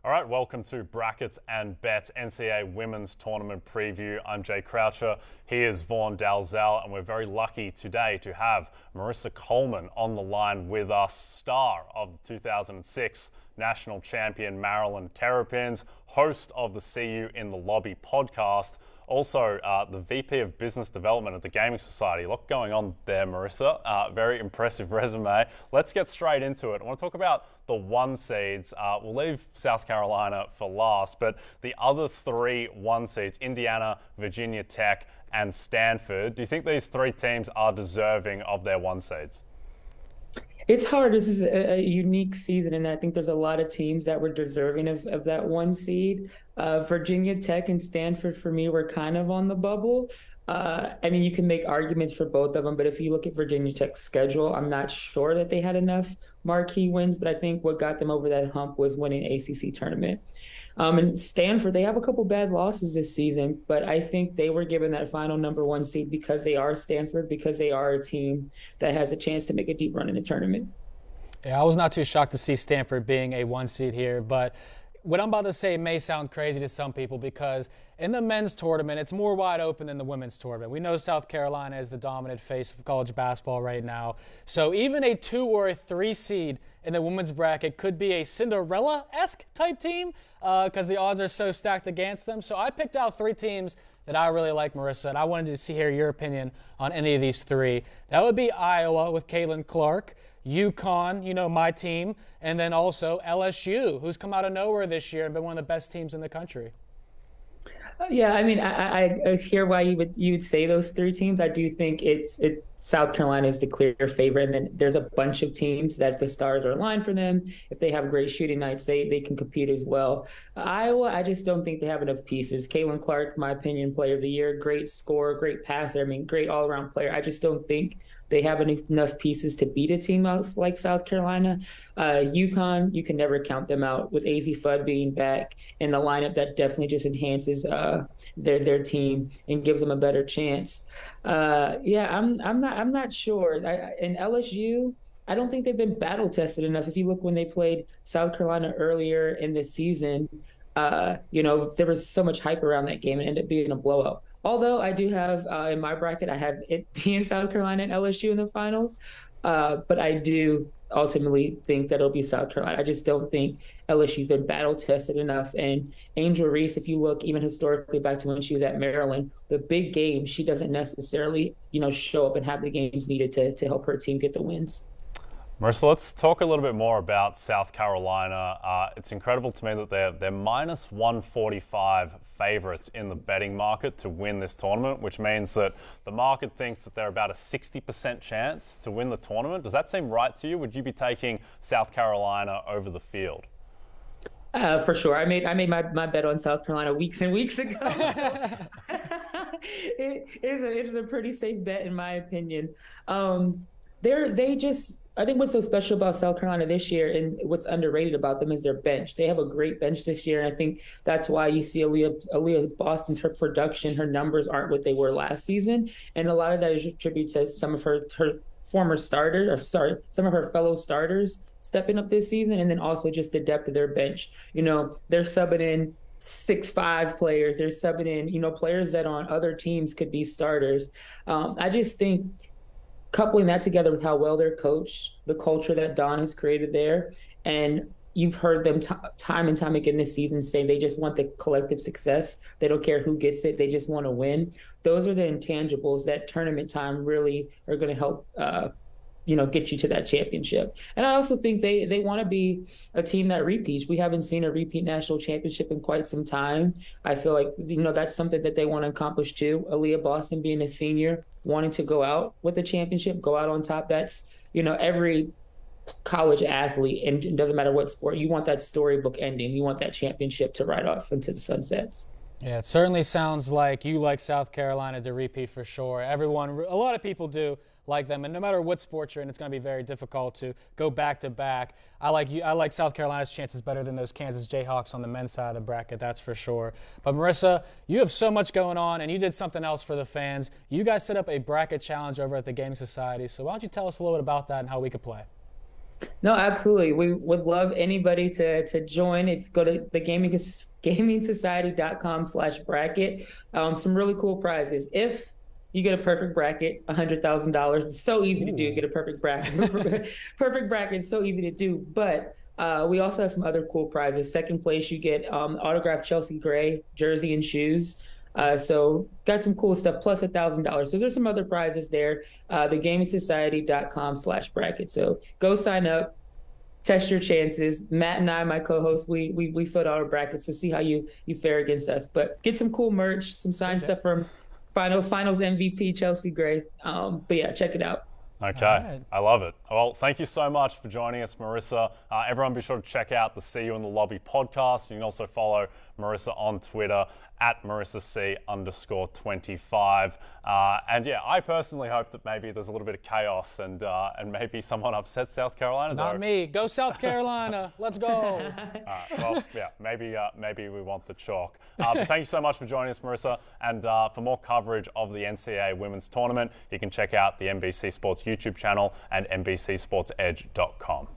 All right, welcome to Brackets and Bets NCAA Women's Tournament Preview. I'm Jay Croucher. He is Vaughn Dalzell, and we're very lucky today to have Marissa Coleman on the line with us, star of the 2006 national champion Maryland Terrapins, host of the See You in the Lobby podcast, also the VP of Business Development at the Gaming Society. A lot going on there, Marissa. Very impressive resume. Let's get straight into it. I want to talk about the one seeds. We'll leave South Carolina for last, but the other three one seeds, Indiana, Virginia Tech, and Stanford. Do you think these three teams are deserving of their one seeds? It's hard. This is a unique season, and I think there's a lot of teams that were deserving of that one seed. Virginia Tech and Stanford, for me, were kind of on the bubble. I mean, you can make arguments for both of them, but if you look at Virginia Tech's schedule, I'm not sure that they had enough marquee wins, but I think what got them over that hump was winning ACC tournament. And Stanford, they have a couple bad losses this season, but I think they were given that final number one seed because they are Stanford, because they are a team that has a chance to make a deep run in the tournament. Yeah, I was not too shocked to see Stanford being a one seed here, but what I'm about to say may sound crazy to some people because in the men's tournament, it's more wide open than the women's tournament. We know South Carolina is the dominant face of college basketball right now. So even a 2 or a 3 seed in the women's bracket could be a Cinderella-esque type team because the odds are so stacked against them. So I picked out 3 teams that I really like, Marissa, and I wanted to hear your opinion on any of these 3. That would be Iowa with Caitlin Clark, UConn, you know, my team, and then also LSU, who's come out of nowhere this year and been one of the best teams in the country. Yeah, I mean, I hear why you would say those 3 teams. I do think South Carolina is the clear favorite, and then there's a bunch of teams that if the stars are aligned for them, if they have great shooting nights, they can compete as well. Iowa, I just don't think they have enough pieces. Caitlin Clark, my opinion, player of the year, great scorer, great passer. I mean, great all-around player. I just don't think they have enough pieces to beat a team like South Carolina. UConn, you can never count them out with AZ Fudd being back in the lineup. That definitely just enhances their team and gives them a better chance. I'm not sure. In LSU, I don't think they've been battle tested enough. If you look when they played South Carolina earlier in the season, there was so much hype around that game and ended up being a blowout. Although I do have in my bracket, I have it being South Carolina and LSU in the finals. But I do ultimately think that it'll be South Carolina. I just don't think LSU's been battle tested enough. And Angel Reese, if you look even historically back to when she was at Maryland, the big game, she doesn't necessarily, show up and have the games needed to help her team get the wins. Marissa, let's talk a little bit more about South Carolina. It's incredible to me that they're minus 145 favorites in the betting market to win this tournament, which means that the market thinks that they're about a 60% chance to win the tournament. Does that seem right to you? Would you be taking South Carolina over the field? For sure. I made my bet on South Carolina weeks and weeks ago. It is a pretty safe bet in my opinion. I think what's so special about South Carolina this year and what's underrated about them is their bench. They have a great bench this year, and I think that's why you see Aaliyah Boston's, her production, her numbers aren't what they were last season. And a lot of that is attributed to some of her former starters, some of her fellow starters stepping up this season, and then also just the depth of their bench. They're subbing in 6'5" players. They're subbing in, players that on other teams could be starters. I just think coupling that together with how well they're coached, the culture that Don has created there, and you've heard them time and time again this season say they just want the collective success. They don't care who gets it. They just want to win. Those are the intangibles that tournament time really are going to help get you to that championship. And I also think they want to be a team that repeats. We haven't seen a repeat national championship in quite some time. I feel like, that's something that they want to accomplish too. Aaliyah Boston being a senior, wanting to go out with a championship, go out on top. That's, every college athlete, and it doesn't matter what sport, you want that storybook ending. You want that championship to ride off into the sunsets. Yeah, it certainly sounds like you like South Carolina to repeat for sure. A lot of people do like them, and no matter what sport you're in, it's going to be very difficult to go back to back. I like South Carolina's chances better than those Kansas Jayhawks on the men's side of the bracket, that's for sure. But Marissa, you have so much going on, and you did something else for the fans. You guys set up a bracket challenge over at the Gaming Society, so why don't you tell us a little bit about that and how we could play? No, absolutely. We would love anybody to join. If go to the gamingsociety.com/bracket. Some really cool prizes. If you get a perfect bracket, $100,000. It's so easy to do. Get a perfect bracket. Perfect bracket is so easy to do. But we also have some other cool prizes. Second place, you get autographed Chelsea Gray jersey and shoes. So got some cool stuff, plus $1,000. So there's some other prizes there. Thegamingsociety.com/bracket. So go sign up, test your chances. Matt and I, my co-host, we filled out our brackets to see how you fare against us. But get some cool merch, some signed stuff from Finals MVP Chelsea Gray. But yeah, check it out. Okay, right. I love it. Well, thank you so much for joining us, Marissa. Everyone be sure to check out the See You in the Lobby podcast. You can also follow Marissa on Twitter at MarissaC_25. And yeah, I personally hope that maybe there's a little bit of chaos and maybe someone upsets South Carolina. Not me. Go South Carolina. Let's go. Well, yeah, maybe we want the chalk. But thank you so much for joining us, Marissa. And for more coverage of the NCAA Women's Tournament, you can check out the NBC Sports YouTube channel and NBCSportsEdge.com.